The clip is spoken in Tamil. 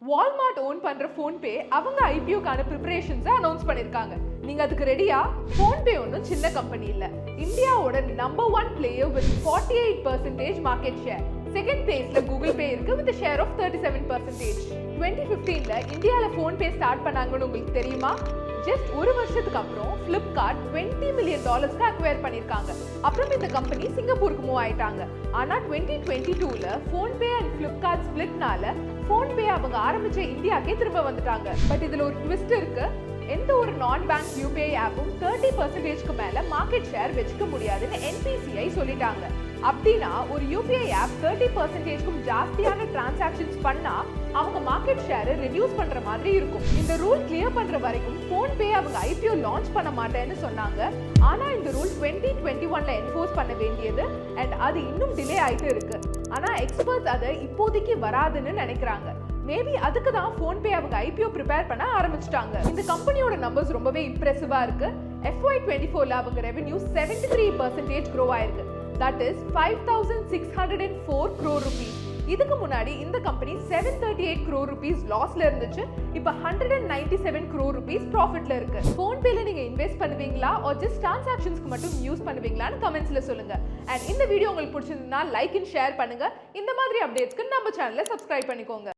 வால்மார்ட் ஓன் பண்ற ஃபோன்பே அவங்க ஐபிஓக்கான ப்ரிப்பரேஷன்ஸை அனௌன்ஸ் பண்ணிருக்காங்க. நீங்க அதுக்கு ரெடியா? ஃபோன்பே ஒன்றும் சின்ன கம்பெனி இல்ல. இந்தியாவோட number 1 player with 48% market share. Second பிளேஸ்ல கூகுள் பே இருக்கு வித் ஷேர் ஆஃப் 37%. 2015ல இந்தியால ஃபோன்பே ஸ்டார்ட் பண்ணாங்கன்னு உங்களுக்கு தெரியுமா? ஜஸ்ட் ஒரு வருஷத்துக்கு அப்புறம் ஃபிளிப்கார்ட் $20 மில்லியன் அக்வயர் பண்ணிருக்காங்க. அப்புறம் இந்த கம்பெனி சிங்கப்பூருக்கு மூவ் ஆயிட்டாங்க. ஆனா 2022ல ஃபோன்பே அண்ட் ஃபிளிப்கார்ட் ஸ்பிளிட்னால ஃபோன்பே அவங்க ஆரம்பிச்ச இந்தியாக்கே திரும்ப வந்துட்டாங்க. பட் இதுல ஒரு ட்விஸ்ட் இருக்கு. எந்த ஒரு நான் பேங்க் யூபிஐ ஆப்பும் 30%க்கு மேல மார்க்கெட் ஷேர் வச்சுக்க முடியாதுன்னு NPCI சொல்லிட்டாங்க. அப்படின்னா ஒரு யூபிஐ ஆப் 30%க்கும் ஜாஸ்தியான டிரான்சாக்ஷன்ஸ் பண்ணா அவங்க மார்க்கெட் ஷேரை ரெடியூஸ் பண்ற மாதிரி இருக்கும். இந்த ரூல் கிளியர் பண்ற வரைக்கும் ஃபோன்பே அவங்க ஐபிஓ லான்ச் பண்ண மாட்டேன்னு சொன்னாங்க. ஆனா இந்த ரூல் 2021ல என்ஃபோர்ஸ் பண்ண வேண்டியது அண்ட் அது இன்னும் டிலே ஆயிட்டு இருக்கு. ஆனா எக்ஸ்பர்ட்ஸ் அதை இப்போதைக்கு வராதுன்னு நினைக்கிறாங்க. மேபி அதுக்கு தான் ஃபோன்பே அவங்க ஐபிஓ ப்ரிப்பேர் பண்ண ஆரம்பிச்சிட்டாங்க. இந்த கம்பெனியோட நம்பர்ஸ் ரொம்பவே இம்ப்ரெசிவா இருக்கு. FY24ல அவங்க ரெவென்யூ 73% க்ரோ ஆயிருக்கு. That is 5604 crore rupees. இதுக்கு முன்னாடி இந்த கம்பெனி 738 crore rupees லாஸ்ல இருந்துச்சு. இப்போ 197 crore rupees ப்ராஃபிட்ல இருக்கு. ஃபோன்பேல நீங்க இன்வெஸ்ட் பண்ணுவீங்களா ஆர் ஜஸ்ட் டிரான்சாக்ஷன்ஸ்க்கு மட்டும் யூஸ் பண்ணுவீங்களான்னு கமெண்ட்ஸ்ல சொல்லுங்க. அண்ட் இந்த வீடியோ உங்களுக்கு பிடிச்சிருந்தா லைக் அண்ட் ஷேர் பண்ணுங்க. இந்த மாதிரி அப்டேட்ஸ்க்கு நம்ம சேனலை சப்ஸ்கிரைப் பண்ணிக்கோங்க.